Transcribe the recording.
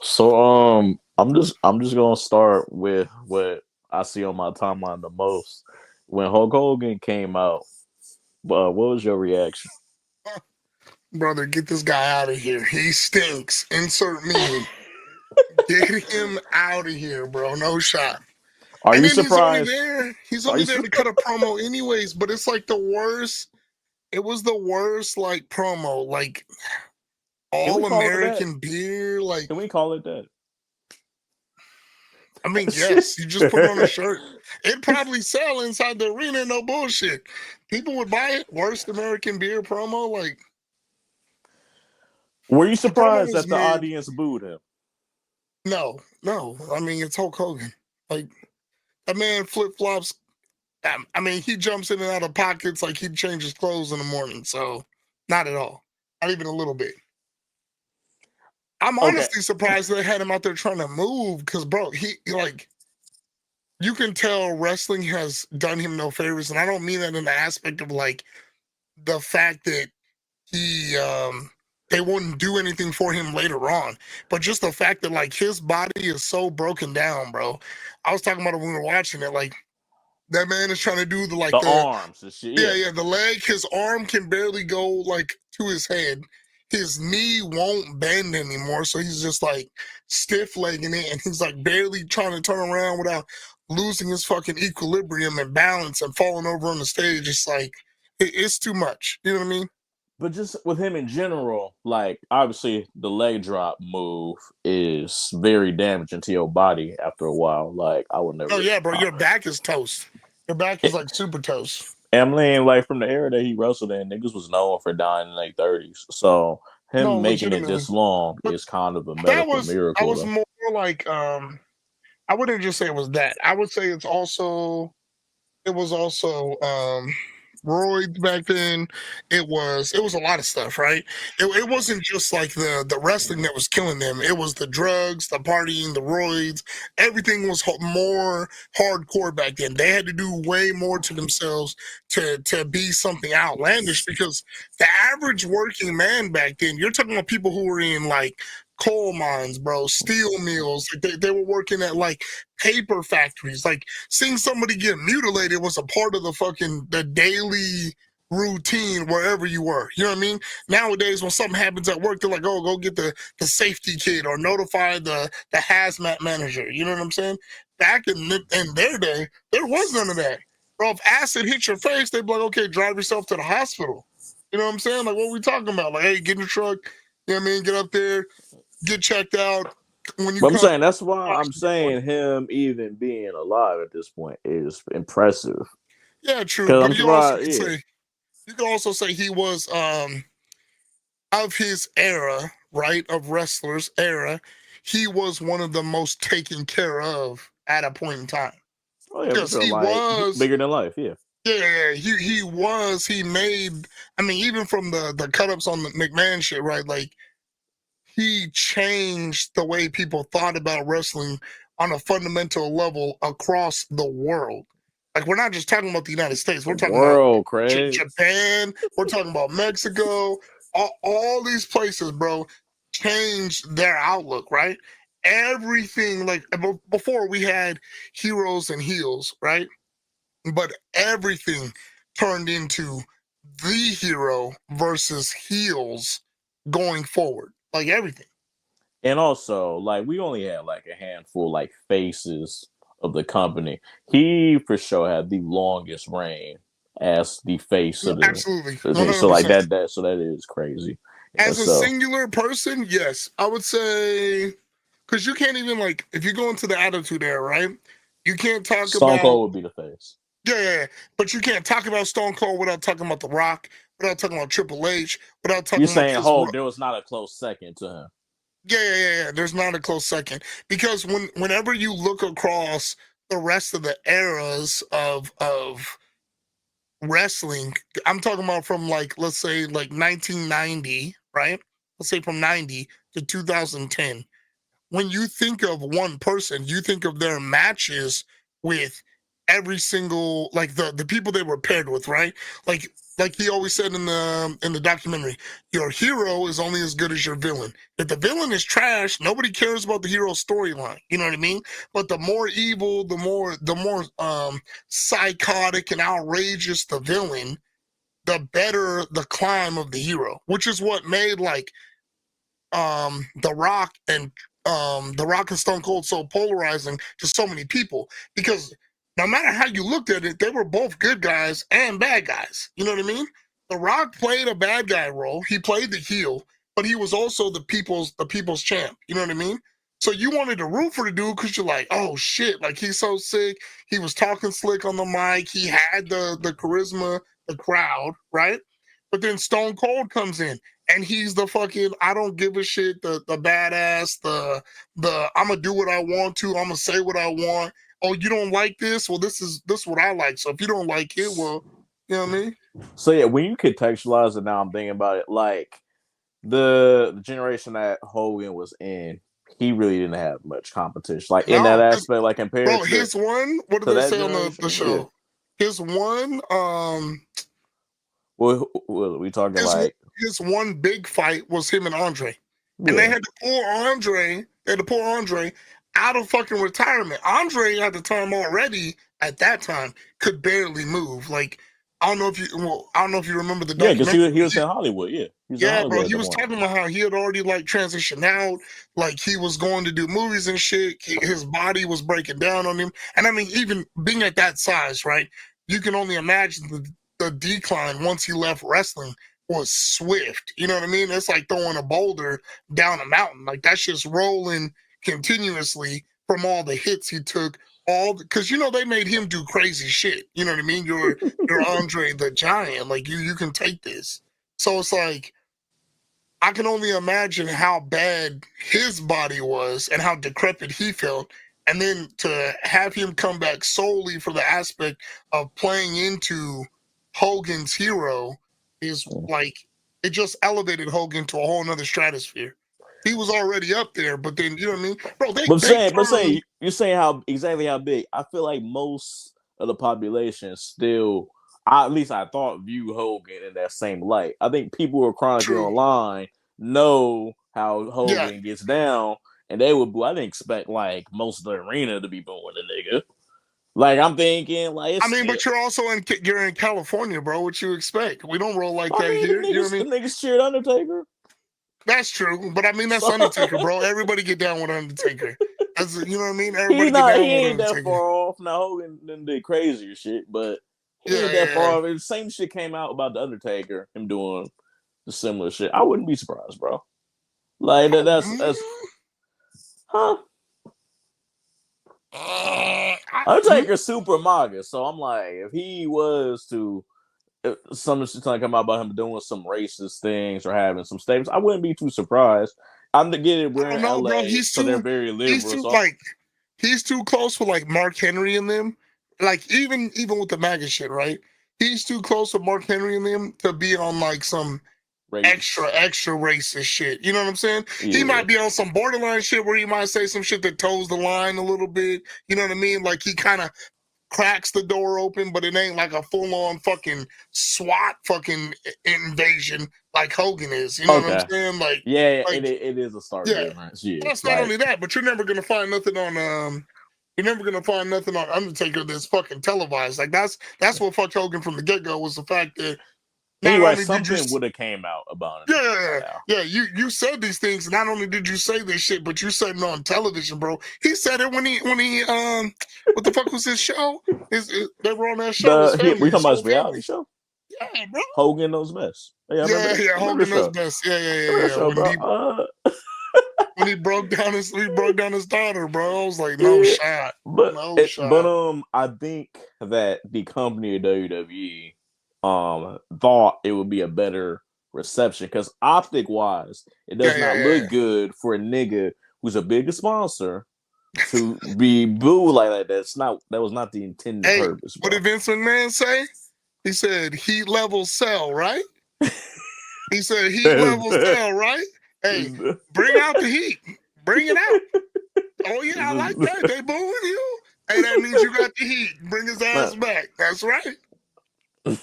So I'm just gonna start with what I see on my timeline the most. When Hulk Hogan came out, what was your reaction? Brother, get this guy out of here. He stinks. Insert meme. Get him out of here, bro. No shot. Are And you then he's only surprised? there. He's Are only you there sur- to cut a promo anyways, but it's like the worst. It was the worst like promo. Like Can we all call it that? American beer. Like, Can we call it that? I mean, yes, you just put it on a shirt. It'd probably sell inside the arena, no bullshit. People would buy it. Worst American beer promo. Like Were you the promo surprised was that the mid. audience booed him? No, no. I mean, it's Hulk Hogan. Like that man flip flops. I mean, he jumps in and out of pockets like he'd change his clothes in the morning. So, not at all. Not even a little bit. I'm Okay, honestly surprised they had him out there trying to move because, bro, he like you can tell wrestling has done him no favors, and I don't mean that in the aspect of like the fact that he they wouldn't do anything for him later on, but just the fact that like his body is so broken down, bro. I was talking about it when we were watching it, like that man is trying to do the the like the arms and shit. yeah, Yeah, yeah, the leg, his arm can barely go like to his head. His knee won't bend anymore, so he's just like stiff legging it, and he's like barely trying to turn around without losing his fucking equilibrium and balance and falling over on the stage. It's like it's too much. You know what I mean? but just with him in general, like obviously the leg drop move is very damaging to your body after a while. Like I would Oh never. yeah, bro, your back is toast. Your back is like super toast. Emily, like from the era that he wrestled in, niggas was known for dying in their 30s. So No, him making it legitimately. this long But is kind of a that medical was I miracle, was though. more like I wouldn't just say it was that. I would say it was also roids back then. It was a lot of stuff, right? It wasn't just like the wrestling that was killing them. It was the drugs, the partying, the roids. Everything was more hardcore back then. They had to do way more to themselves to be something outlandish because the average working man back then, you're talking about people who were in like coal mines, bro, steel mills. Like, they were working at like paper factories. Like seeing somebody get mutilated was a part of the daily routine wherever you were. You know what I mean? Nowadays, when something happens at work, they're like, "Oh, go get the safety kit or notify the hazmat manager." You know what I'm saying? Back in their day, there was none of that. Bro, if acid hit your face, they'd be like, "Okay, drive yourself to the hospital." You know what I'm saying? Like, what are we talking about? Like, hey, get in the truck. You know what I mean? Get up there, get checked out. When you But I'm come, saying that's why watch I'm the report. saying him even being alive at this point is impressive. Yeah, true. Because But I'm you also surprised, could yeah. say he was of his era, right? Of wrestlers era, he was one of the most taken care of at a point in time. Oh, yeah, for Because sure. he Like, was, bigger than life, yeah. yeah, he made, I mean, even from the cut ups on the McMahon shit, right? Like he changed the way people thought about wrestling on a fundamental level across the world. Like we're not just talking about the United States. The We're talking about world, Craig. Japan. We're talking about Mexico. All these places, bro, changed their outlook. Right? Everything like before we had heroes and heels, right? But everything turned into the hero versus heels going forward. Like everything. And also, like, we only had like a handful, like, faces of the company. He for sure had the longest reign as the face No, of absolutely. the. So like 100%. that is crazy. And As a so singular person, yes. I would say because you can't even like if you go into the attitude era, right? You can't talk Stone about Cold would be the face. yeah, but you can't talk about Stone Cold without talking about The Rock, without talking about Triple H, without You're talking about saying, his oh, there was not a close second to him. yeah. There's not a close second because whenever you look across the rest of the eras of wrestling, I'm talking about from like let's say like 1990, right? Let's say from 90 to 2010. When you think of one person, you think of their matches with every single like the people they were paired with, right? Like like he always said in the documentary, your hero is only as good as your villain. If the villain is trash, nobody cares about the hero's storyline. You know what I mean? But the more evil, the more psychotic and outrageous the villain, the better the climb of the hero, which is what made like The Rock and Stone Cold so polarizing to so many people, because no matter how you looked at it, they were both good guys and bad guys. You know what I mean? The Rock played a bad guy role. He played the heel, but he was also the people's champ. You know what I mean? So you wanted to root for the dude because you're like, oh shit, like he's so sick. He was talking slick on the mic. He had the charisma, the crowd, right? But then Stone Cold comes in and he's the fucking I don't give a shit, the badass, the I'm gonna do what I want to, I'm gonna say what I want. Oh, you don't like this? Well, this is what I like. So if you don't like it, well, you know what I mean? So yeah, when you contextualize it, now I'm thinking about it. Like the generation that Hogan was in, he really didn't have much competition. Like in that No, aspect, like compared bro, his one. What did to they that say on the generation, yeah. show? His one, Well, we talking his like his one big fight was him and Andre, and they yeah. had to pull Andre. They had to pull Andre out of fucking retirement. Andre at the time already at that time could barely move. Like I don't know if you remember the Yeah, because documentary. he was in Hollywood. Yeah, he was in Yeah, bro, Hollywood at he that was point. talking about how he had already like transitioned out, like he was going to do movies and shit. His body was breaking down on him, and I mean, even being at that size, right? You can only imagine the decline once he left wrestling was swift. You know what I mean? It's like throwing a boulder down a mountain. Like that's just rolling continuously from all the hits he took. All because they made him do crazy shit. You know what I mean? You're Andre the Giant. Like you can take this. So it's like I can only imagine how bad his body was and how decrepit he felt. And then to have him come back solely for the aspect of playing into Hogan's hero is like, it just elevated Hogan to a whole nother stratosphere. He was already up there, but then, you know what I mean? Bro, they But turned, saying you're saying how exactly how big. I feel like most of the population still, at least I thought, view Hogan in that same light. I think people who are chronically true. online know how Yeah. Hogan gets down, and they would. I didn't expect like most of the arena to be booing the nigga. Like I'm thinking, like I it's. mean, but you're in California, bro. What you expect? We don't roll like I that mean, here. You know what I the mean? niggas cheered Undertaker. That's true, but I mean that's So Undertaker, bro. Everybody get down with Undertaker. That's you know what I mean. he's Everybody get not. He down with ain't that Undertaker. far off. Now Hogan then did crazier shit, but he Yeah, ain't that yeah, far off. The same shit came out about the Undertaker, him doing the similar shit. I wouldn't be surprised, bro. Like that's yeah. huh. Undertaker's super MAGA, so I'm like, if he was to if some shit come out about him doing some racist things or having some statements, I wouldn't be too surprised. I'm to get it. I We're don't in know, bro. LA, so they're very He's liberal. too So like he's too close with like Mark Henry and them. Like even with the MAGA shit, right? He's too close with Mark Henry and them to be on like some extra race, extra racist shit. You know what I'm saying? He yeah. might be on some borderline shit where he might say some shit that toes the line a little bit. You know what I mean? Like he kind of cracks the door open, but it ain't like a full on fucking SWAT fucking invasion like Hogan is. You know what I'm Okay. saying? Yeah, Like it is a stark yeah. difference. Yeah, Plus, not like only that, but you're never gonna find nothing on you're never gonna find nothing on Undertaker that's fucking televised. Like that's what fucked Hogan from the get go was the fact that and not you're right. only did you Something would have came out about Undertaker by yeah, now. yeah. You said these things. Not only did you say this shit, but you said it on television, bro. He said it when he what the fuck was his show? They were on that show. His family, We talking his about whole his reality family. show. Yeah, bro. Hogan knows best. Yeah, I remember Yeah, that. yeah. I remember the Hogan knows show. best. Yeah, yeah, I remember yeah, the yeah. show, bro. When he broke down his daughter, bro. I was like, no Yeah, shot, but no shot. I think that the company of WWE thought it would be a better reception because optic wise, it Yeah, does yeah, not yeah. look good for a nigga who's a bigger sponsor to be booed like that. That was not the intended Hey, purpose, what bro. did Vince McMahon say? He said heat level sell, right? He said heat level sell, right? Hey, bring out the heat. Bring it out. Oh yeah, I like that. They booing you. Hey, that means you got the heat. Bring his ass back. That's right.